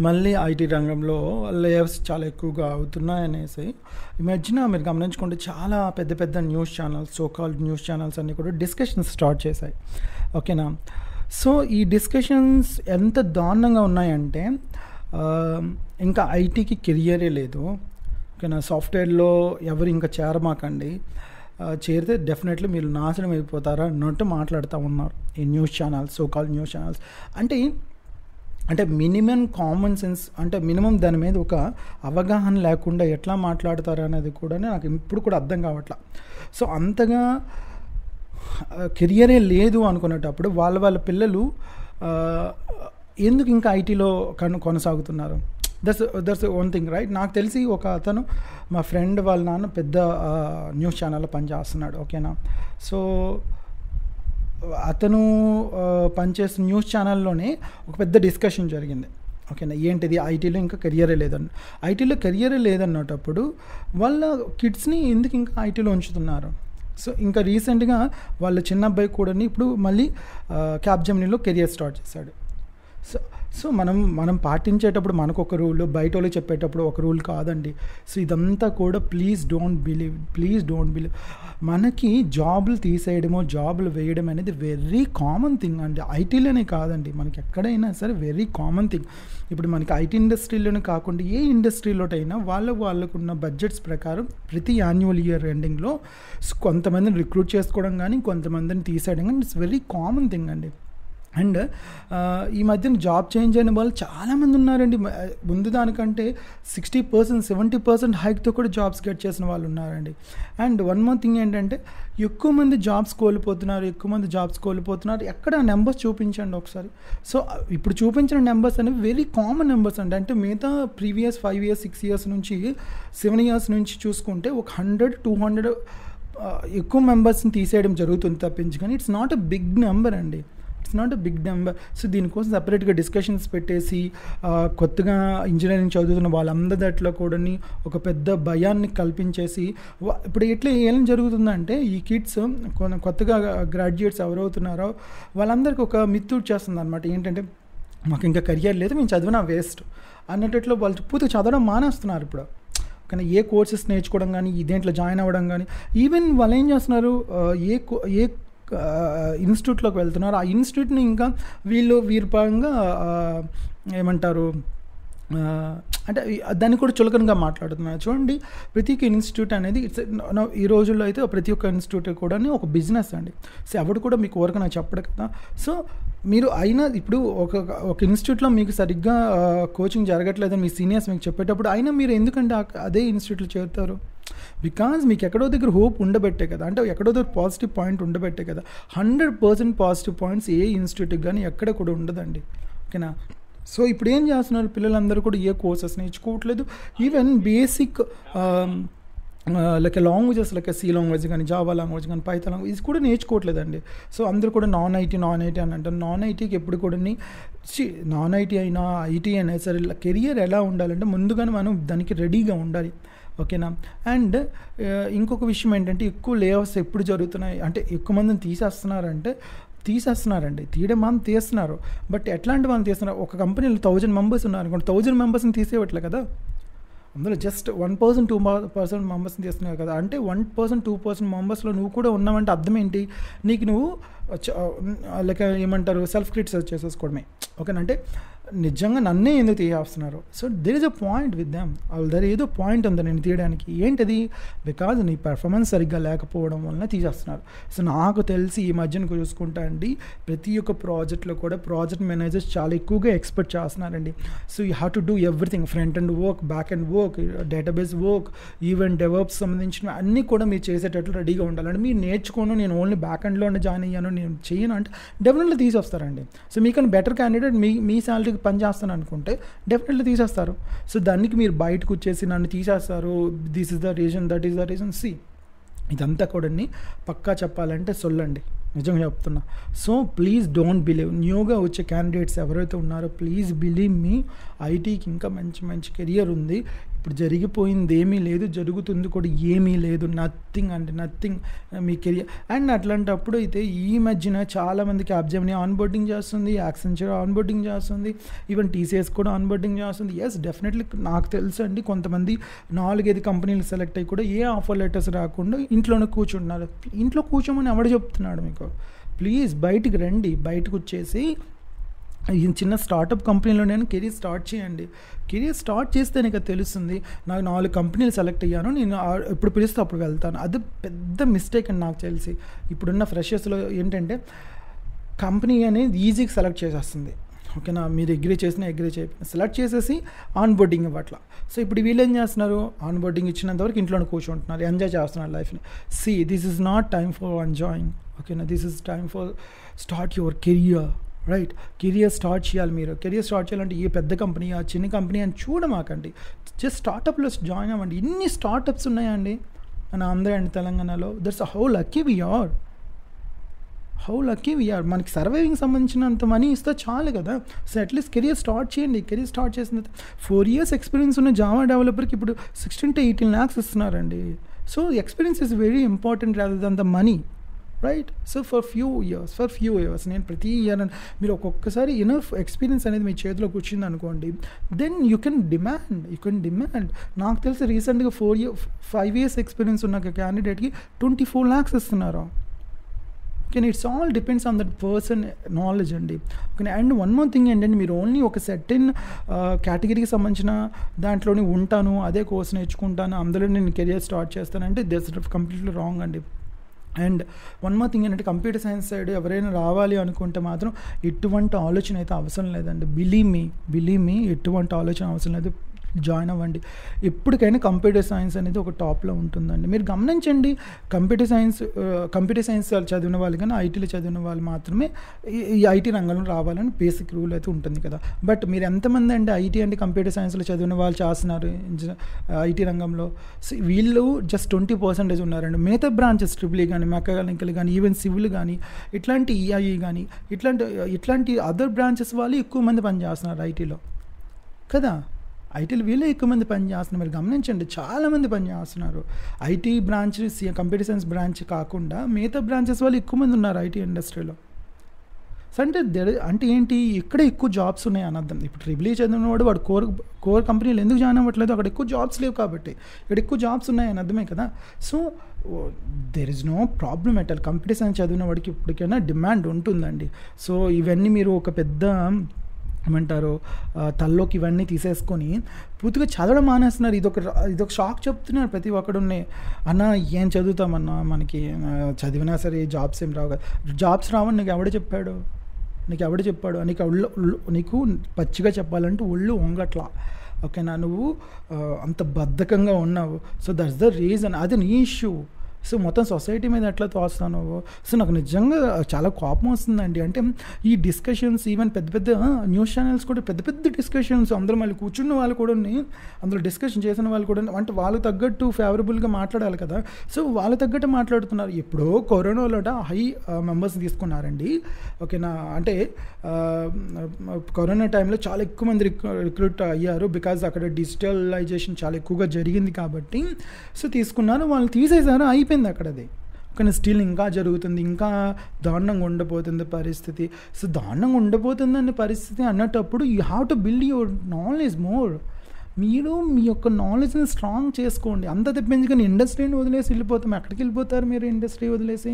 మళ్ళీ ఐటీ రంగంలో లేఆఫ్స్ చాలా ఎక్కువగా అవుతున్నాయనేసి ఈ మధ్యన మీరు గమనించుకుంటే చాలా పెద్ద పెద్ద news channels, so called news channels అన్నీ కూడా డిస్కషన్స్ స్టార్ట్ చేశాయి. ఓకేనా? సో ఈ డిస్కషన్స్ ఎంత దారుణంగా ఉన్నాయంటే ఇంకా ఐటీకి కెరియరే లేదు. ఓకేనా? సాఫ్ట్వేర్లో ఎవరు ఇంకా చేరమాకండి, చేరితే డెఫినెట్లీ మీరు నాశనం అయిపోతారా అన్నట్టు మాట్లాడుతూ ఉన్నారు ఈ news channels, so called news channels. అంటే మినిమం కామన్ సెన్స్, అంటే మినిమం దాని మీద ఒక అవగాహన లేకుండా ఎట్లా మాట్లాడతారు అనేది కూడా నాకు ఇప్పుడు కూడా అర్థం కావట్లా. సో అంతగా కెరియరే లేదు అనుకునేటప్పుడు వాళ్ళ పిల్లలు ఎందుకు ఇంకా ఐటీలో కొనసాగుతున్నారు? That's one thing, right? నాకు తెలిసి ఒక అతను, మా ఫ్రెండ్ వాళ్ళ నాన్న పెద్ద న్యూస్ ఛానల్లో పనిచేస్తున్నాడు. ఓకేనా? సో అతను పనిచేస్తున్న న్యూస్ ఛానల్లోనే ఒక పెద్ద డిస్కషన్ జరిగింది. ఓకేనా? ఏంటిది, ఐటీలో ఇంకా కెరియరే లేదన్న. ఐటీలో కెరియరే లేదన్నటప్పుడు వాళ్ళ కిడ్స్ని ఎందుకు ఇంకా ఐటీలో ఉంచుతున్నారు? సో ఇంకా రీసెంట్గా వాళ్ళ చిన్న అబ్బాయి కూడా ఇప్పుడు మళ్ళీ క్యాప్జెమినీలో కెరియర్ స్టార్ట్ చేశాడు. సో మనం పాటించేటప్పుడు మనకు ఒక రూల్, బయట వాళ్ళకి చెప్పేటప్పుడు ఒక రూల్ కాదండి. సో ఇదంతా కూడా ప్లీజ్ డోంట్ బిలీవ్. మనకి జాబులు తీసేయడమో జాబులు వేయడం అనేది వెరీ కామన్ థింగ్ అండి. ఐటీలోనే కాదండి, మనకి ఎక్కడైనా సరే వెరీ కామన్ థింగ్. ఇప్పుడు మనకి ఐటీ ఇండస్ట్రీలోనే కాకుండా ఏ ఇండస్ట్రీలోటైనా వాళ్ళకున్న బడ్జెట్స్ ప్రకారం ప్రతి యాన్యువల్ ఇయర్ ఎండింగ్లో కొంతమందిని రిక్రూట్ చేసుకోవడం కానీ కొంతమందిని తీసేయడం కానీ ఇట్స్ వెరీ కామన్ థింగ్ అండి. అండ్ ఈ మధ్యన జాబ్ చేంజ్ అయిన వాళ్ళు చాలామంది ఉన్నారండి. ముందు దానికంటే 60%, 70% హైక్తో కూడా జాబ్స్ గెట్ చేసిన వాళ్ళు ఉన్నారండి. అండ్ వన్ మోర్ థింగ్ ఏంటంటే ఎక్కువ మంది జాబ్స్ కోల్పోతున్నారు. ఎక్కడ నెంబర్స్ చూపించండి ఒకసారి. సో ఇప్పుడు చూపించిన నెంబర్స్ అనేవి వెరీ కామన్ నెంబర్స్ అండి. అంటే మిగతా ప్రీవియస్ 5 years 6 years నుంచి 7 years నుంచి చూసుకుంటే ఒక 100-200 ఎక్కువ మెంబర్స్ని తీసేయడం జరుగుతుంది తప్పించి, కానీ it's not a big number అండి. సో దీనికోసం సపరేట్గా డిస్కషన్స్ పెట్టేసి కొత్తగా ఇంజనీరింగ్ చదువుతున్న వాళ్ళందరి దాంట్లో కూడా ఒక పెద్ద భయాన్ని కల్పించేసి ఇప్పుడు ఏం జరుగుతుందంటే ఈ కిడ్స్ కొత్తగా గ్రాడ్యుయేట్స్ ఎవరవుతున్నారో వాళ్ళందరికీ ఒక మిత్ చేస్తుంది అనమాట. ఏంటంటే మాకు ఇంకా కెరియర్ లేదు, మేము చదివినా వేస్ట్ అన్నట్లో వాళ్ళు పూర్తిగా చదవడం మానేస్తున్నారు ఇప్పుడు. కానీ ఏ కోర్సెస్ నేర్చుకోవడం కానీ, దేంట్లో జాయిన్ అవ్వడం కానీ, ఈవెన్ వాళ్ళు ఏం చేస్తున్నారు, ఏ ఇన్స్టిట్యూట్లోకి వెళ్తున్నారు, ఆ ఇన్స్టిట్యూట్ని ఇంకా వీరి పరంగా ఏమంటారు అంటే దాన్ని కూడా చులకనగా మాట్లాడుతున్నారు. చూడండి, ప్రతి ఒక్క ఇన్స్టిట్యూట్ అనేది ఈ రోజుల్లో అయితే ప్రతి ఒక్క ఇన్స్టిట్యూట్ కూడా ఒక బిజినెస్ అండి. సో ఎవడు కూడా మీకు వరకు నాకు చెప్పడు కదా. సో మీరు అయినా ఇప్పుడు ఒక ఇన్స్టిట్యూట్లో మీకు సరిగ్గా కోచింగ్ జరగట్లేదని మీ సీనియర్స్ మీకు చెప్పేటప్పుడు అయినా మీరు ఎందుకంటే అదే ఇన్స్టిట్యూట్లో చేరుతారు? బికాజ్ మీకు ఎక్కడో దగ్గర హోప్ ఉండబెట్టే కదా, అంటే ఎక్కడో దగ్గర పాజిటివ్ పాయింట్ ఉండబెట్టే కదా. 100% పాజిటివ్ పాయింట్స్ ఏ ఇన్స్టిట్యూట్కి కానీ ఎక్కడ కూడా ఉండదండి. ఓకేనా? సో ఇప్పుడు ఏం చేస్తున్నారు, పిల్లలందరూ కూడా ఏ కోర్సెస్ నేర్చుకోవట్లేదు. Even basic like languages, like C language కానీ, జావా లాంగ్వేజ్ కానీ, పైథాన్ లాంగ్వేజ్ ఇది కూడా నేర్చుకోవట్లేదండి. సో అందరూ కూడా నాన్ ఐటీ అని అంటారు. నాన్ ఐటీకి ఎప్పుడు కూడా నాన్ ఐటీ అయినా ఐటీ అయినా సరే కెరియర్ ఎలా ఉండాలంటే ముందుగానే మనం దానికి రెడీగా ఉండాలి. ఓకేనా? అండ్ ఇంకొక విషయం ఏంటంటే ఎక్కువ లేఆఫ్స్ ఎప్పుడు జరుగుతున్నాయి అంటే ఎక్కువ మందిని తీసేస్తున్నారండి. తీయడం మనం తీస్తున్నారు, బట్ ఎట్లాంటి వాళ్ళు తీస్తున్నారు? ఒక కంపెనీలో 1000 members ఉన్నారు అనుకోండి, 1000 members తీసేయట్లే కదా. అందులో జస్ట్ 1%, 2% మెంబర్స్ని తీస్తున్నారు కదా. అంటే 1%, 2% మెంబర్స్లో నువ్వు కూడా ఉన్నావంటే అర్థం ఏంటి? నీకు నువ్వు లైక్ ఏమంటారు, సెల్ఫ్ క్రిటిసైజ్ చేసేసుకోవడమే. ఓకేనా? అంటే నిజంగా నన్నే ఎందుకు తీసేస్తున్నారు? So there is a point with them. దర్ ఏదో పాయింట్ ఉంది నేను తీయడానికి. ఏంటది? బికాజ్ నీ పెర్ఫార్మెన్స్ సరిగ్గా లేకపోవడం వలన తీసేస్తున్నారు. సో నాకు తెలిసి ఈ మధ్యన చూసుకుంటా అండి, ప్రతి ఒక్క ప్రాజెక్ట్లో కూడా ప్రాజెక్ట్ మేనేజర్స్ చాలా ఎక్కువగా ఎక్స్పెక్ట్ చేస్తున్నారండి. So you have to do everything, front and work, back and work, database work, even develops సంబంధించిన అన్నీ కూడా మీరు చేసేటట్లు రెడీగా ఉండాలండి. మీరు నేర్చుకోను, నేను ఓన్లీ బ్యాక్ అండ్లోనే జాయిన్ అయ్యాను, నేను చేయను అంటే డెఫినెట్లీ తీసేస్తారండి. సో మీకన్నా బెటర్ క్యాండిడేట్ మీ శాలరీకి పని చేస్తాను అనుకుంటే డెఫినెట్లీ తీసేస్తారు. సో దానికి మీరు బయటకు వచ్చేసి నన్ను తీసేస్తారు, this is the reason, that is the reason. ఇదంతా కూడా పక్కా చెప్పాలంటే సొల్లండి, నిజంగా చెప్తున్నా. So please don't believe. న్యూగా వచ్చే క్యాండిడేట్స్ ఎవరైతే ఉన్నారో ప్లీజ్ బిలీవ్ మీ, ఐటీకి ఇంకా మంచి కెరియర్ ఉంది. ఇప్పుడు జరిగిపోయింది ఏమీ లేదు, జరుగుతుంది కూడా ఏమీ లేదు, నథింగ్ అంటే నథింగ్ మీ కెరియర్. అండ్ అట్లాంటప్పుడు అయితే ఈ మధ్యన చాలామంది క్యాప్జెమినీ ఆన్బోర్డింగ్ చేస్తుంది, యాక్సెంచర్ ఆన్బోర్డింగ్ చేస్తుంది, ఈవెన్ టీసీఎస్ కూడా ఆన్బోర్డింగ్ చేస్తుంది. ఎస్, డెఫినెట్లీ నాకు తెలుసు అండి, కొంతమంది 4-5 కంపెనీలు సెలెక్ట్ అయ్యి కూడా ఏ ఆఫర్ లెటర్స్ రాకుండా ఇంట్లోనే కూర్చుంటున్నారు. ఇంట్లో కూర్చోమని ఎవడు చెప్తున్నాడు మీకు? ప్లీజ్ బయటికి రండి, బయటకు వచ్చేసి ఈ చిన్న స్టార్టప్ కంపెనీలో నేను కెరీర్ స్టార్ట్ చేయండి. కెరీర్ స్టార్ట్ చేస్తే నీకు తెలుస్తుంది, నాకు 4 కంపెనీలు సెలెక్ట్ అయ్యాను, నేను ఎప్పుడు పిలిస్తే అప్పుడు వెళ్తాను. అది పెద్ద మిస్టేక్ అని నాకు తెలిసి. ఇప్పుడున్న ఫ్రెషర్స్లో ఏంటంటే కంపెనీ అనేది ఈజీగా సెలెక్ట్ చేసేస్తుంది. ఓకేనా, మీరు అగ్రీ సెలెక్ట్ చేసేసి ఆన్బోర్డింగ్ ఇవ్వట్లా. సో ఇప్పుడు వీళ్ళు ఏం చేస్తున్నారు, ఆన్బోర్డింగ్ ఇచ్చినంతవరకు ఇంట్లోనే కూర్చుంటున్నారు, ఎంజాయ్ చేస్తున్నారు లైఫ్ని. This is not time for enjoying. ఓకేనా, this is time for start your career. Right, career start చేయాలి. మీరు కెరియర్ స్టార్ట్ చేయాలంటే ఏ పెద్ద కంపెనీ, ఆ చిన్న కంపెనీ అని చూడమాకండి, జస్ట్ స్టార్టప్లో జాయిన్ అవ్వండి. ఇన్ని స్టార్టప్స్ ఉన్నాయండి మన ఆంధ్ర అండ్ తెలంగాణలో. That's how lucky we are. మనకి సర్వైవింగ్ సంబంధించినంత మనీ ఇస్తే చాలు కదా. సో అట్లీస్ట్ కెరియర్ స్టార్ట్ చేయండి. కెరియర్ స్టార్ట్ చేసిన 4 years ఎక్స్పీరియన్స్ ఉన్న జావా డెవలపర్కి ఇప్పుడు 16 to 18 lakhs ఇస్తున్నారండి. So experience is very important rather than the money. Right, so for few years నేను ప్రతి ఇయర్ మీరు ఒక్కొక్కసారి ఇనఫ్ ఎక్స్పీరియన్స్ అనేది మీ చేతిలోకి వచ్చింది అనుకోండి, దెన్ యూ కెన్ డిమాండ్. నాకు తెలిసి రీసెంట్గా 5 years ఎక్స్పీరియన్స్ ఉన్న క్యాండిడేట్కి 24 lakhs ఇస్తున్నారు. Okay, it's all depends on that person knowledge అండి. Okay, and one more thing ఏంటంటే, మీరు ఓన్లీ ఒక సెర్టైన్ కేటగిరీకి సంబంధించిన దాంట్లోనే ఉంటాను, అదే కోర్స్ నేర్చుకుంటాను, అందులో నేను కెరియర్ స్టార్ట్ చేస్తానంటే దట్స్ కంప్లీట్లీ రాంగ్ అండి. అండ్ వన్ మోర్ థింగ్ ఏంటంటే, కంప్యూటర్ సైన్స్ సైడ్ ఎవరైనా రావాలి అనుకుంటే మాత్రం ఎటువంటి ఆలోచన అయితే అవసరం లేదండి. బిలీవ్ మీ ఎటువంటి ఆలోచన అవసరం లేదు, జాయిన్ అవ్వండి. ఎప్పటికైనా కంప్యూటర్ సైన్స్ అనేది ఒక టాప్లో ఉంటుందండి. మీరు గమనించండి, కంప్యూటర్ సైన్స్ చదివిన వాళ్ళు కానీ ఐటీలో చదివిన వాళ్ళు మాత్రమే ఈ ఐటీ రంగంలో రావాలని బేసిక్ రూల్ అయితే ఉంటుంది కదా. బట్ మీరు ఎంతమంది అండి ఐటీ అంటే కంప్యూటర్ సైన్స్లో చదివిన వాళ్ళు చేస్తున్నారు ఐటీ రంగంలో? వీళ్ళు జస్ట్ 20% ఉన్నారండి. మిగతా బ్రాంచెస్ ట్రిపుల్ కానీ, మెకానికల్ కానీ, ఈవెన్ సివిల్ కానీ, ఇట్లాంటి ఈఐఈ కానీ, ఇట్లాంటి అదర్ బ్రాంచెస్ వాళ్ళు ఎక్కువ మంది పనిచేస్తున్నారు ఐటీలో కదా. ఐటీలో వీళ్ళే ఎక్కువ మంది పనిచేస్తున్నారు. మీరు గమనించండి, చాలామంది పనిచేస్తున్నారు. IT branch, computer science branch కాకుండా మిగతా బ్రాంచెస్ వాళ్ళు ఎక్కువ మంది ఉన్నారు ఐటీ ఇండస్ట్రీలో. సో అంటే ఏంటి, ఇక్కడ ఎక్కువ జాబ్స్ ఉన్నాయి అని అర్థం. ఇప్పుడు ట్రిపుల్ ఈ చదివిన వాడు కోర్ కంపెనీలు ఎందుకు జాయిన్ అవ్వట్లేదు? అక్కడ ఎక్కువ జాబ్స్ లేవు కాబట్టి. ఇక్కడ ఎక్కువ జాబ్స్ ఉన్నాయని అర్థమే కదా. So there is no problem at all. Computer science చదివిన వాడికి ఇప్పటికైనా డిమాండ్ ఉంటుందండి. సో ఇవన్నీ మీరు ఒక పెద్ద ఏమంటారు తల్లోకి ఇవన్నీ తీసేసుకొని పూర్తిగా చదవడం మానేస్తున్నారు. ఇదొక షాక్ చెప్తున్నారు ప్రతి ఒక్కడున్నే. అన్న ఏం చదువుతామన్నా, మనకి చదివినా సరే జాబ్స్ ఏం రావు కదా. జాబ్స్ రావని నీకు ఎవడు చెప్పాడు? నీకు పచ్చిగా చెప్పాలంటే ఒళ్ళు వంగట్లా. ఓకేనా, నువ్వు అంత బద్ధకంగా ఉన్నావు. So that's the reason. అది నీ ఇష్యూ. సో మొత్తం సొసైటీ మీద ఎట్లా తోస్తాను. సో నాకు నిజంగా చాలా కోపం వస్తుందండి. అంటే ఈ డిస్కషన్స్, ఈవెన్ పెద్ద న్యూస్ ఛానల్స్ కూడా పెద్ద డిస్కషన్స్, అందరూ మళ్ళీ కూర్చున్న వాళ్ళు కూడా అందులో డిస్కషన్ చేసిన వాళ్ళు కూడా అంటే వాళ్ళకి తగ్గట్టు ఫేవరబుల్గా మాట్లాడాలి కదా. సో వాళ్ళకి తగ్గట్టు మాట్లాడుతున్నారు. ఎప్పుడో కరోనాలో హై మెంబర్స్ తీసుకున్నారండి. ఓకేనా, అంటే కరోనా టైంలో చాలా ఎక్కువ మంది రిక్రూట్ అయ్యారు. బికాజ్ అక్కడ డిజిటలైజేషన్ చాలా ఎక్కువగా జరిగింది కాబట్టి సో తీసుకున్నారు. వాళ్ళు తీసేశారు, అయిపోయింది అక్కడది. కానీ స్టిల్ ఇంకా జరుగుతుంది, ఇంకా దారుణంగా ఉండబోతుంది పరిస్థితి. సో దారుణంగా ఉండబోతుందని పరిస్థితి అన్నటప్పుడు you have to build your knowledge more. మీరు మీ యొక్క నాలెడ్జ్ని స్ట్రాంగ్ చేసుకోండి. అంత తెప్పించుకొని ఇండస్ట్రీని వదిలేసి వెళ్ళిపోతాం. ఎక్కడికి వెళ్ళిపోతారు మీరు? ఇండస్ట్రీ వదిలేసి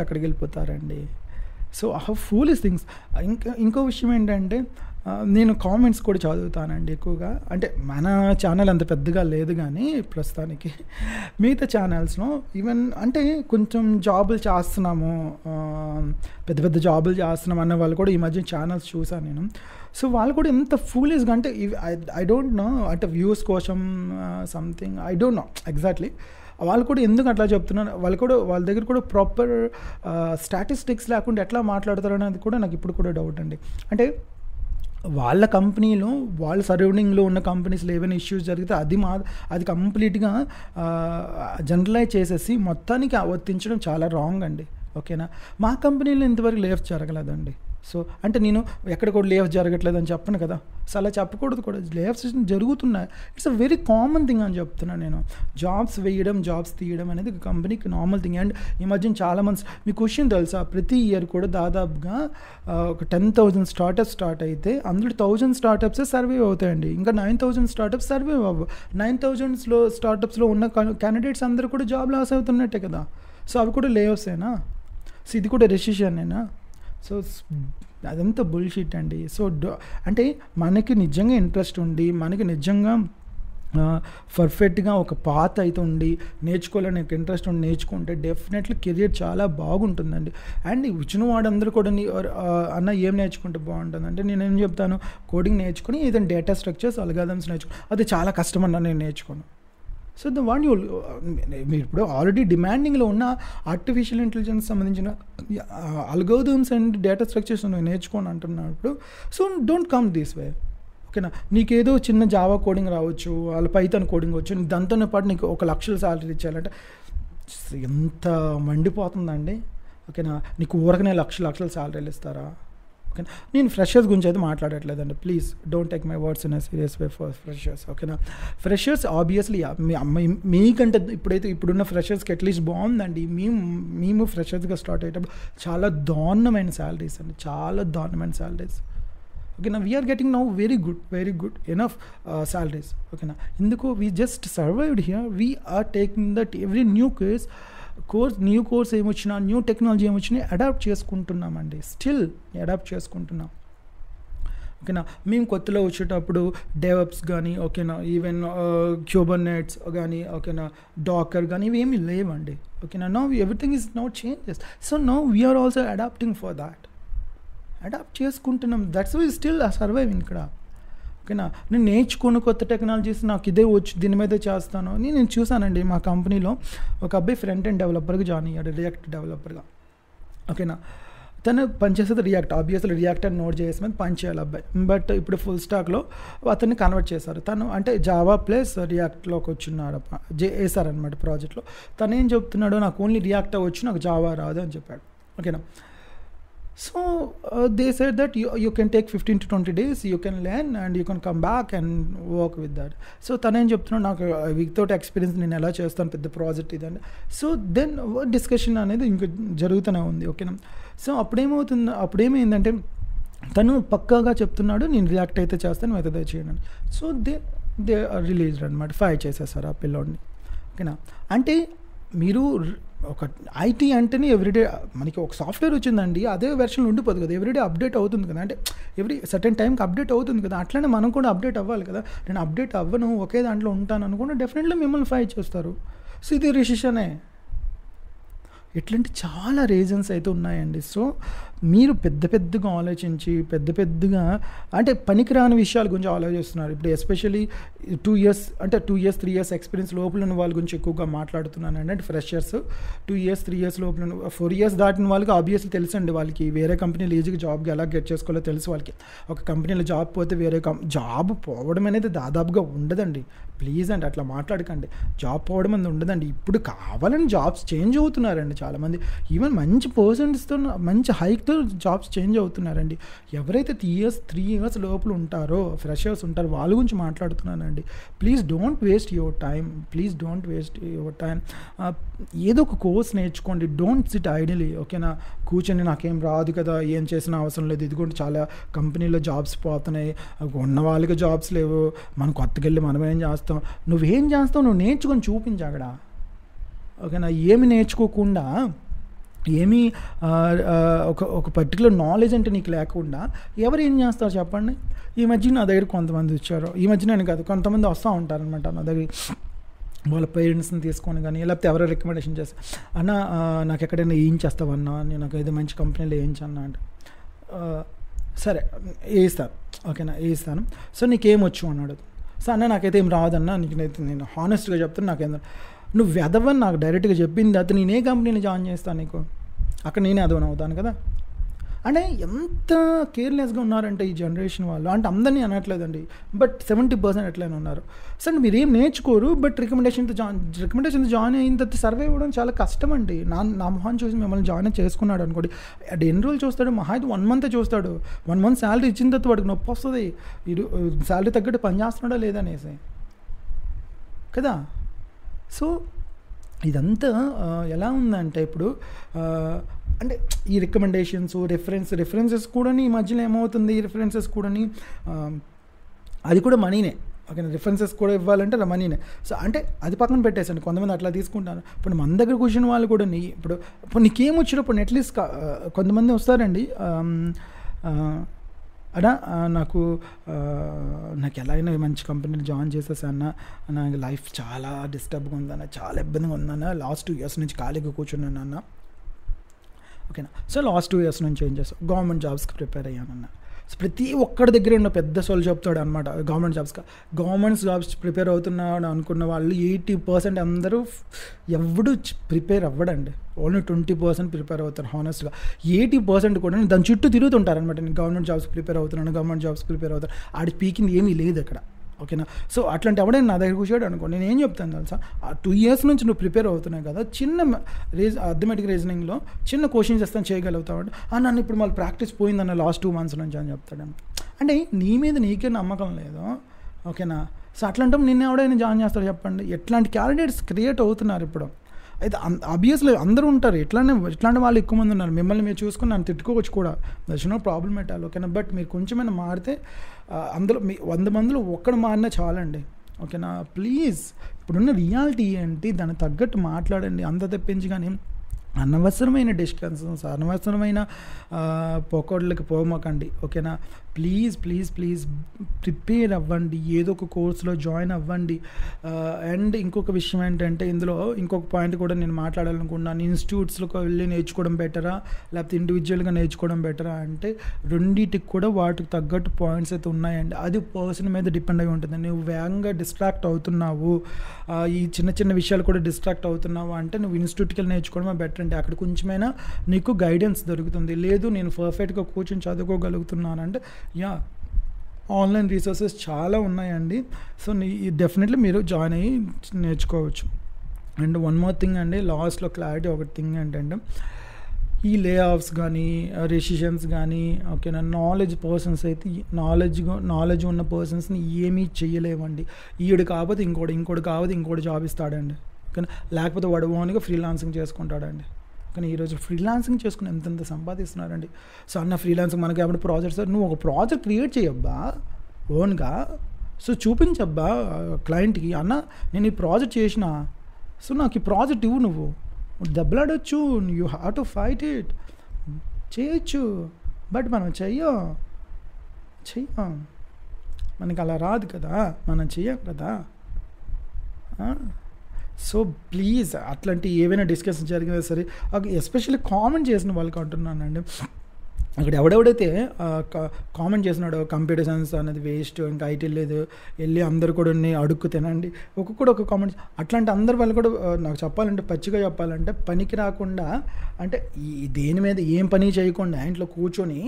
అక్కడికి వెళ్ళిపోతారండి. So how foolish things. ఇంకో విషయం ఏంటంటే, నేను కామెంట్స్ కూడా చదువుతానండి ఎక్కువగా. అంటే మన ఛానల్ అంత పెద్దగా లేదు కానీ ప్రస్తుతానికి మిగతా ఛానల్స్లో ఈవెన్ అంటే కొంచెం జాబులు చేస్తున్నాము, పెద్ద జాబులు చేస్తున్నాం అన్న వాళ్ళు కూడా ఈ మధ్య ఛానల్స్ చూసాను నేను. సో వాళ్ళు కూడా ఎంత ఫూలిష్గా అంటే ఐ డోంట్ నో, అంటే వ్యూస్ కోసం something I don't know exactly. వాళ్ళు కూడా ఎందుకు అట్లా చెప్తున్నారు, వాళ్ళ దగ్గర కూడా ప్రాపర్ స్టాటిస్టిక్స్ లేకుండా ఎట్లా మాట్లాడతారు అనేది కూడా నాకు ఇప్పుడు కూడా డౌట్ అండి. అంటే వాళ్ళ కంపెనీలో, వాళ్ళ సరౌండింగ్లో ఉన్న కంపెనీస్లో ఏమైనా ఇష్యూస్ జరిగితే అది కంప్లీట్గా జనరలైజ్ చేసేసి మొత్తానికి వర్తించడం చాలా రాంగ్ అండి. ఓకేనా, మా కంపెనీలో ఇంతవరకు లేఫ్ట్ జరగలేదండి. సో అంటే నేను ఎక్కడ కూడా లేఆఫ్స్ జరగట్లేదు అని చెప్పను కదా, సో అలా చెప్పకూడదు కూడా, లేఆఫ్స్ జరుగుతున్నాయి. It's a very common thing అని చెప్తున్నాను నేను. జాబ్స్ వేయడం, జాబ్స్ తీయడం అనేది కంపెనీకి నార్మల్ థింగ్. అండ్ ఈ మధ్యన చాలామంది, మీ క్వశ్చన్ తెలుసా, ప్రతి ఇయర్ కూడా దాదాపుగా ఒక 10,000 స్టార్టప్స్ స్టార్ట్ అయితే అందులో 1,000 స్టార్టప్సే సర్వైవ్ అవుతాయండి. ఇంకా 9,000 స్టార్టప్స్ సర్వైవ్ అవ్వవు. 9,000 స్టార్టప్స్లో ఉన్న క్యాండిడేట్స్ అందరూ కూడా జాబ్ లాస్ అవుతున్నట్టే కదా. సో అవి కూడా లేఆఫ్సేనా? సో ఇది కూడా రెసిషనేనా? సో అదంతా బుల్షిట్ అండి. సో అంటే మనకి నిజంగా ఇంట్రెస్ట్ ఉండి, మనకి నిజంగా పర్ఫెక్ట్గా ఒక పాత్ అయితే ఉండి నేర్చుకోవాలని ఇంట్రెస్ట్ ఉండి నేర్చుకుంటే డెఫినెట్లీ కెరియర్ చాలా బాగుంటుందండి. అండ్ ఇచ్చిన వాడందరూ కూడా అన్న ఏం నేర్చుకుంటే బాగుంటుంది అంటే నేనేం చెప్తాను, కోడింగ్ నేర్చుకుని ఏదైనా డేటా స్ట్రక్చర్స్, అల్గారిథమ్స్ నేర్చుకుని, అది చాలా కష్టమన్నా నేను నేర్చుకోను. సో ద వన్ మీరు ఇప్పుడు ఆల్రెడీ డిమాండింగ్లో ఉన్న ఆర్టిఫిషియల్ ఇంటెలిజెన్స్ సంబంధించిన అల్గోరిథమ్స్ అండ్ డేటా స్ట్రక్చర్స్ నేర్చుకోని అంటున్నప్పుడు, so don't come this way. ఓకేనా, నీకేదో చిన్న జావా కోడింగ్ రావచ్చు, వాళ్ళ పైథాన్ కోడింగ్ వచ్చు, దాంతోనే పాటు నీకు 1,00,000 శాలరీ ఇచ్చారంటే ఎంత మండిపోతుందండి. ఓకేనా, నీకు ఊరకనే లక్షల శాలరీలు ఇస్తారా? ఓకేనా, నేను ఫ్రెషర్స్ గురించి అయితే మాట్లాడట్లేదండి, please don't take my words in a serious way for freshers. ఓకేనా, ఫ్రెషర్స్ ఆబ్వియస్లీ మీకంటే ఇప్పుడున్న ఫ్రెషర్స్కి అట్లీస్ట్ బాగుందండి. మేము ఫ్రెషర్స్గా స్టార్ట్ అయ్యేటప్పుడు చాలా దారుణమైన శాలరీస్ అండి, చాలా దారుణమైన శాలరీస్. ఓకేనా, we are getting now very good enough salaries. ఓకేనా, ఎందుకు we just survived here, we are taking that every new course ఏమొచ్చినా, న్యూ టెక్నాలజీ ఏమొచ్చినా అడాప్ట్ చేసుకుంటున్నామండి, స్టిల్ అడాప్ట్ చేసుకుంటున్నాం. ఓకేనా, మేము కొత్తలో వచ్చేటప్పుడు డెవలప్స్ కానీ, ఓకేనా, ఈవెన్ క్యూబర్నెట్స్ కానీ, ఓకేనా, డాకర్ కానీ ఇవేమీ లేవండి. ఓకేనా, now everything is now changes. So now we are also adapting for that, adapt చేసుకుంటున్నాం. దట్స్ వై స్టిల్ సర్వైవింగ్ ఇక్కడ. ఓకేనా, నేను నేర్చుకుని కొత్త టెక్నాలజీస్ నాకు ఇదే వచ్చి దీని మీద చేస్తాను. నేను చూసానండి మా కంపెనీలో ఒక అబ్బాయి ఫ్రంట్ ఎండ్ డెవలపర్గా జాయిన్ అయ్యాడు, రియాక్ట్ డెవలపర్గా. ఓకేనా, తను పనిచేసేది react, obviously react and note JS మీద పని చేయాలి అబ్బాయి. బట్ ఇప్పుడు ఫుల్ స్టాక్లో అతన్ని కన్వర్ట్ చేశారు. తను అంటే జావా ప్లస్ రియాక్ట్లోకి వచ్చినాడు, వేసారనమాట ప్రాజెక్ట్లో. తను ఏం చెప్తున్నాడు, నాకు ఓన్లీ రియాక్ట్ అవ్వచ్చు, నాకు జావా రాదు అని చెప్పాడు. ఓకేనా, so they said that you can take 15 to 20 days, you can learn and you can come back and work with that. So తనేం చెప్తున్నాడు, నాకు వితౌట్ ఎక్స్పీరియన్స్ నేను ఎలా చేస్తాను పెద్ద ప్రాజెక్ట్ ఇదండి. సో దెన్ డిస్కషన్ అనేది ఇంకా జరుగుతూనే ఉంది. ఓకేనా, సో అప్పుడేమైందంటే తను పక్కాగా చెప్తున్నాడు, నేను రియాక్ట్ అయితే చేస్తాను, మిగతా చేయను. సో దే రిలీజ్డ్ అనమాట, ఫైర్ చేసేసారు ఆ పిల్లోడిని. ఓకేనా, అంటే మీరు ఒక ఐటీ అంటేనే ఎవ్రీడే మనకి ఒక సాఫ్ట్వేర్ వచ్చిందండి, అదే వెర్షన్ ఉండిపోదు కదా, ఎవ్రీడే అప్డేట్ అవుతుంది కదా, అంటే ఎవ్రీ సర్టెన్ టైంకి అప్డేట్ అవుతుంది కదా, అట్లనే మనం కూడా అప్డేట్ అవ్వాలి కదా. నేను అప్డేట్ అవ్వను, ఒకే దాంట్లో ఉంటాను అనుకుంటే డెఫినెట్లీ మిమ్మల్ని ఫైట్ చేస్తారు. సో ఇది రిసిషనే. ఇట్లాంటి చాలా రీజన్స్ అయితే ఉన్నాయండి. సో మీరు పెద్దగా ఆలోచించి పెద్దగా అంటే పనికిరాని విషయాల గురించి ఆలోచిస్తున్నారు. ఇప్పుడు ఎస్పెషల్లీ 2 years అంటే 2 years 3 years ఎక్స్పీరియన్స్ లోపల ఉన్న వాళ్ళ గురించి ఎక్కువగా మాట్లాడుతున్నానండి. అంటే ఫ్రెషర్స్ 2 years 3 years లోపల 4 years దాటిన వాళ్ళకి ఆబ్వియస్లీ తెలుసండి, వాళ్ళకి వేరే కంపెనీలు ఈజీగా జాబ్కి ఎలా గెట్ చేసుకోవాలో తెలుసు వాళ్ళకి. ఒక కంపెనీలో జాబ్ పోతే వేరే జాబ్ పోవడం అనేది దాదాపుగా ఉండదండి. ప్లీజ్ అండి అట్లా మాట్లాడకండి, జాబ్ పోవడం అనేది ఉండదండి. ఇప్పుడు కావాలని జాబ్స్ చేంజ్ అవుతున్నారండి చాలామంది, ఈవెన్ మంచి పర్సెంట్స్తో మంచి హైక్తో జాబ్స్ చేంజ్ అవుతున్నారండి. ఎవరైతే 3 years లోపల ఉంటారో ఫ్రెషర్స్ ఉంటారో వాళ్ళ గురించి మాట్లాడుతున్నానండి. Please don't waste your time. ఏదో ఒక కోర్స్ నేర్చుకోండి, డోంట్ సిట్ ఐడియలీ. ఓకేనా, కూర్చొని నాకేం రాదు కదా, ఏం చేసిన అవసరం లేదు, ఇదిగోండి చాలా కంపెనీలో జాబ్స్ పోతున్నాయి, ఉన్న వాళ్ళకి జాబ్స్ లేవు, మనం కొత్తగా వెళ్ళి మనం ఏం చేస్తాం, నువ్వేం చేస్తావు, నువ్వు నేర్చుకొని చూపించు అక్కడ. ఓకేనా, ఏమి నేర్చుకోకుండా ఏమీ ఒక పర్టికులర్ నాలెడ్జ్ అంటే నీకు లేకుండా ఎవరు ఏం చేస్తారు చెప్పండి. ఈ మధ్య నా దగ్గర కొంతమంది వచ్చారు, ఈ మధ్య నేను కాదు కొంతమంది వస్తూ ఉంటారనమాట నా దగ్గర, వాళ్ళ పేరెంట్స్ని తీసుకొని కానీ లేకపోతే ఎవరో రికమెండేషన్ చేస్తారు, అన్న నాకు ఎక్కడైనా ఏం చేస్తావన్నా, నేను నాకు ఏదో మంచి కంపెనీలో వేయించన్నా అంటే సరే వేయిస్తాను. ఓకేనా, వేయిస్తాను. సో నీకేమొచ్చు అన్నాడు. సో అన్న నాకైతే ఏం రాదన్నా, నేను హానెస్ట్గా చెప్తాను, నాకేం నువ్వు వెదవని నాకు డైరెక్ట్గా చెప్పింది అయితే నేనే కంపెనీని జాయిన్ చేస్తాను నీకు, అక్కడ నేనే అదవని అవుతాను కదా. అంటే ఎంత కేర్లెస్గా ఉన్నారంటే ఈ జనరేషన్ వాళ్ళు, అంటే అందరినీ అనట్లేదండి, బట్ 70% ఎట్లయినా ఉన్నారు. సరే మీరు ఏం నేర్చుకోరు, బట్ రికమెండేషన్తో జాయిన్ అయిన తర్వాత సర్వే ఇవ్వడం చాలా కష్టం అండి. నా మొహాన్ని చూసి మిమ్మల్ని జాయిన్ చేసుకున్నాడు అనుకోండి, అది ఎన్ని రోజులు చూస్తాడు, మహా అయితే 1 month చూస్తాడు. 1 month శాలరీ ఇచ్చిన తర్వాత వాడికి నొప్పి వస్తుంది, శాలరీ తగ్గట్టు పని చేస్తున్నాడా లేదనేసి కదా. సో ఇదంతా ఎలా ఉందంటే ఇప్పుడు అంటే ఈ రికమెండేషన్స్, రెఫరెన్సెస్ కూడా ఈ మధ్యలో ఏమవుతుంది, ఈ రిఫరెన్సెస్ కూడా అది కూడా మనీనే. ఓకే, రిఫరెన్సెస్ కూడా ఇవ్వాలంటే మనీనే. సో అంటే అది పక్కన పెట్టేసండి, కొంతమంది అట్లా తీసుకుంటారు. ఇప్పుడు మన దగ్గర కూర్చున్న వాళ్ళు కూడా ఇప్పుడు నీకేం వచ్చినప్పుడు అట్లీస్ట్ కొంతమంది వస్తారండి, అన్నా నాకు ఎలా అయినా మంచి కంపెనీలో జాయిన్ చేసేసాన్న, నాకు లైఫ్ చాలా డిస్టర్బ్గా ఉందన్న, చాలా ఇబ్బందిగా ఉందన్న, లాస్ట్ 2 years నుంచి ఖాళీగా కూర్చున్నాను అన్న. ఓకేనా, సో లాస్ట్ 2 years నుంచి ఏం చేస్తాను, గవర్నమెంట్ జాబ్స్కి ప్రిపేర్ అయ్యానన్న. సో ప్రతి ఒక్కడి దగ్గర ఉన్న పెద్ద సోల్ చెప్తాడు అనమాట, గవర్నమెంట్ జాబ్స్ ప్రిపేర్ అవుతున్నాడు అనుకున్న వాళ్ళు 80% అందరూ ఎవడు ప్రిపేర్ అవ్వడండి, ఓన్లీ 20% ప్రిపేర్ అవుతారు. హానెస్ట్గా 80% కూడా దాని చుట్టూ తిరుగుతుంటారు అనమాట. నేను గవర్నమెంట్ జాబ్స్ ప్రిపేర్ అవుతాను, ఆడి స్పీకింగ్ ఏమీ లేదు అక్కడ. ఓకేనా, సో అట్లాంటి ఎవడైనా నా దగ్గర కూర్చోడు అనుకో, నేను ఏం చెప్తాను తెలుసా, ఆ 2 years నుంచి నువ్వు ప్రిపేర్ అవుతున్నావు కదా, చిన్న అథమెటిక్ రీజనింగ్లో చిన్న క్వశ్చన్స్ ఇస్తాను చేయగలుగుతావు అంటే, నన్ను ఇప్పుడు మళ్ళీ ప్రాక్టీస్ పోయిందన్న లాస్ట్ 2 months నుంచి అని చెప్తాడు. అంటే నీ మీద నీకే నమ్మకం లేదు. ఓకేనా, సో అట్లాంటప్పుడు నిన్న ఎవడైనా జాయిన్ చేస్తాడు చెప్పండి. ఎట్లాంటి క్యాండిడేట్స్ క్రియేట్ అవుతున్నారు ఇప్పుడు. అయితే ఆబ్వియస్లీ అందరూ ఉంటారు, ఇట్లాంటి వాళ్ళు ఎక్కువ మంది ఉన్నారు. మిమ్మల్ని మీరు చూసుకుని నన్ను తిట్టుకోవచ్చు కూడా, that's no problem at all. ఓకేనా, బట్ మీరు కొంచెమైనా మారితే అందులో 100 మందిలో ఒక్కడు మారినా చాలండి. ఓకేనా, ప్లీజ్ ఇప్పుడున్న రియాలిటీ ఏంటి, దానికి తగ్గట్టు మాట్లాడండి. అంత తెప్పించి కానీ అనవసరమైన డిస్కషన్స్, అనవసరమైన పొకోడ్లకి పోమకండి. ఓకేనా, ప్లీజ్ ప్రిపేర్ అవ్వండి, ఏదో ఒక కోర్సులో జాయిన్ అవ్వండి. అండ్ ఇంకొక విషయం ఏంటంటే, ఇందులో ఇంకొక పాయింట్ కూడా నేను మాట్లాడాలనుకున్నాను. ఇన్స్టిట్యూట్స్లోకి వెళ్ళి నేర్చుకోవడం బెటరా, లేకపోతే ఇండివిజువల్గా నేర్చుకోవడం బెటరా అంటే, రెండింటికి కూడా వాటికి తగ్గట్టు పాయింట్స్ అయితే ఉన్నాయండి. అది పర్సన్ మీద డిపెండ్ అయి ఉంటుంది. నువ్వు వేగంగా డిస్ట్రాక్ట్ అవుతున్నావు, ఈ చిన్న విషయాలు కూడా డిస్ట్రాక్ట్ అవుతున్నావు అంటే, నువ్వు ఇన్స్టిట్యూట్కి వెళ్ళి నేర్చుకోవడమే బెటర్ అంటే, అక్కడ కొంచెమైనా నీకు గైడెన్స్ దొరుకుతుంది. లేదు నేను పర్ఫెక్ట్గా కూర్చొని చదువుకోగలుగుతున్నానంటే, ఆన్లైన్ రీసోర్సెస్ చాలా ఉన్నాయండి. సో డెఫినెట్లీ మీరు జాయిన్ అయ్యి నేర్చుకోవచ్చు. అండ్ 1 more థింగ్ అండి, లాస్ట్లో క్లారిటీ ఒకటి థింగ్ ఏంటంటే, ఈ లే ఆఫ్స్ కానీ రెసిషన్స్ కానీ ఓకేనా, నాలెడ్జ్ పర్సన్స్ అయితే నాలెడ్జ్ ఉన్న పర్సన్స్ని ఏమీ చేయలేమండి. ఈడు కాకపోతే ఇంకోటి కాకపోతే ఇంకోటి జాబ్ ఇస్తాడండి. కానీ లేకపోతే వాడు ఓన్గా ఫ్రీలాన్సింగ్ చేసుకుంటాడండి. కానీ ఈరోజు ఫ్రీలాన్సింగ్ చేసుకుని ఎంత సంపాదిస్తున్నారండి. సో అన్న ఫ్రీలాన్సింగ్ మనకి ఎప్పుడు ప్రాజెక్ట్స్, నువ్వు ఒక ప్రాజెక్ట్ క్రియేట్ చేయబ్బా ఓన్గా, సో చూపించబ్బా క్లయింట్కి, అన్న నేను ఈ ప్రాజెక్ట్ చేసిన, సో నాకు ఈ ప్రాజెక్ట్ ఇవ్వు, నువ్వు దెబ్బలాడొచ్చు, you have to fight it, చేయొచ్చు. బట్ మనం చెయ్యం, మనకి అలా రాదు కదా, మనం చెయ్యం కదా. సో ప్లీజ్ అట్లాంటి ఏవైనా డిస్కషన్ జరిగినా సరే, ఎస్పెషల్లీ కామెంట్ చేసిన వాళ్ళకి అంటున్నానండి, అక్కడ ఎవడెవడైతే కామెంట్ చేసినాడో కంప్యూటర్ సైన్స్ అనేది వేస్ట్, ఇంకా ఐటీ లేదు, వెళ్ళి అందరు కూడా అడుక్కు తినండి, ఒక్కొక్కడు ఒక కామెంట్. అట్లాంటి అందరు వాళ్ళు కూడా నాకు చెప్పాలంటే, పచ్చిగా చెప్పాలంటే, పనికి రాకుండా అంటే ఈ దేని మీద ఏం పని చేయకుండా ఇంట్లో కూర్చొని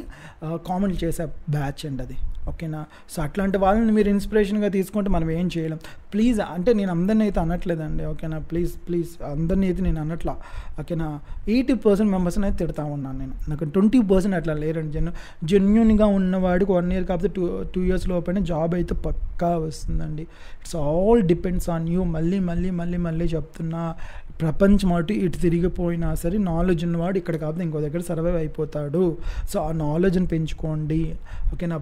కామెంట్ చేసే బ్యాచ్ అండి అది. ఓకేనా, సో అట్లాంటి వాళ్ళని మీరు ఇన్స్పిరేషన్గా తీసుకుంటే మనం ఏం చేయలేం. ప్లీజ్ అంటే నేను అందరినీ అయితే అనట్లేదండి. ఓకేనా, ప్లీజ్ అందరినీ అయితే నేను అనట్లా. ఓకేనా, 80% మెంబర్స్ని అయితే తిడతా ఉన్నాను నేను. నాకు 20% అట్లా లేరండి. జెన్యున్గా ఉన్నవాడికి 1 year కాకపోతే 2 years లోపైన జాబ్ అయితే పక్కా వస్తుందండి. It's all depends on you. మళ్ళీ చెప్తున్నా, ప్రపంచం ఇటు తిరిగిపోయినా సరే నాలెడ్జ్ ఉన్నవాడు ఇక్కడ కాకపోతే ఇంకో దగ్గర సర్వైవ్ అయిపోతాడు. సో ఆ నాలెడ్జ్ని పెంచుకోండి. ఓకేనా,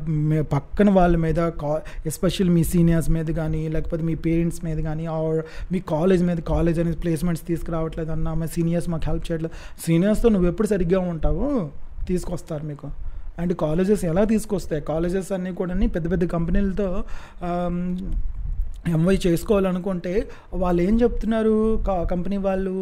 పక్కన వాళ్ళ మీద, ఎస్పెషల్లీ మీ సీనియర్స్ మీద కానీ, లేకపోతే మీ పేరెంట్స్ మీద కానీ, ఆర్ మీ కాలేజ్ అనేది ప్లేస్మెంట్స్ తీసుకురావట్లేదు అన్న, మా సీనియర్స్ మాకు హెల్ప్ చేయట్లేదు. సీనియర్స్తో నువ్వు ఎప్పుడు సరిగ్గా ఉంటావో తీసుకొస్తారు మీకు. అండ్ కాలేజెస్ ఎలా తీసుకొస్తాయి, కాలేజెస్ అన్నీ కూడా పెద్ద కంపెనీలతో ఎంవై చేసుకోవాలనుకుంటే వాళ్ళు ఏం చెప్తున్నారు, కంపెనీ వాళ్ళు,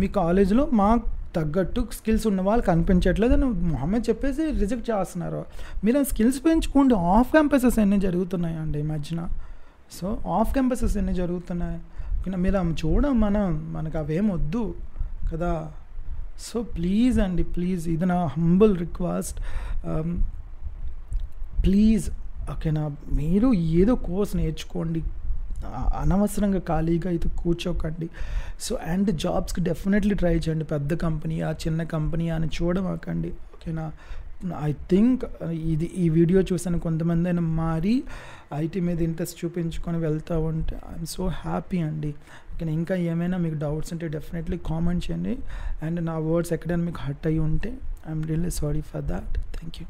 మీ కాలేజీలో మాకు తగ్గట్టు స్కిల్స్ ఉన్న వాళ్ళు కనిపించట్లేదు అని మొహమ్మద్ చెప్పేసి రిజెక్ట్ చేస్తున్నారు. మీరు ఆ స్కిల్స్ పెంచుకోండి. ఆఫ్ క్యాంపసెస్ ఎన్ని జరుగుతున్నాయండి ఈ మధ్యన. సో ఆఫ్ క్యాంపసెస్ ఎన్ని జరుగుతున్నాయి, మీరు అవి చూడం, మనకు అవేం వద్దు కదా. సో ప్లీజ్ అండి, ప్లీజ్, ఇది నా హంబుల్ రిక్వెస్ట్. ప్లీజ్ ఓకేనా, మీరు ఏదో కోర్స్ నేర్చుకోండి, అనవసరంగా ఖాళీగా అయితే కూర్చోకండి. సో అండ్ జాబ్స్కి డెఫినెట్లీ ట్రై చేయండి, పెద్ద కంపెనీ చిన్న కంపెనీ అని చూడమాకండి, ఓకేనా. ఐ థింక్ ఈ వీడియో చూసాను కొంతమంది అయినా మారి ఐటీ మీద ఇంట్రెస్ట్ చూపించుకొని వెళ్తూ ఉంటే ఐఎమ్ సో హ్యాపీ అండి, ఓకేనా. ఇంకా ఏమైనా మీకు డౌట్స్ ఉంటే డెఫినెట్లీ కామెంట్ చేయండి. అండ్ నా వర్డ్స్ ఎక్కడైనా మీకు హర్ట్ అయ్యి ఉంటే I'm really sorry for that. Thank you.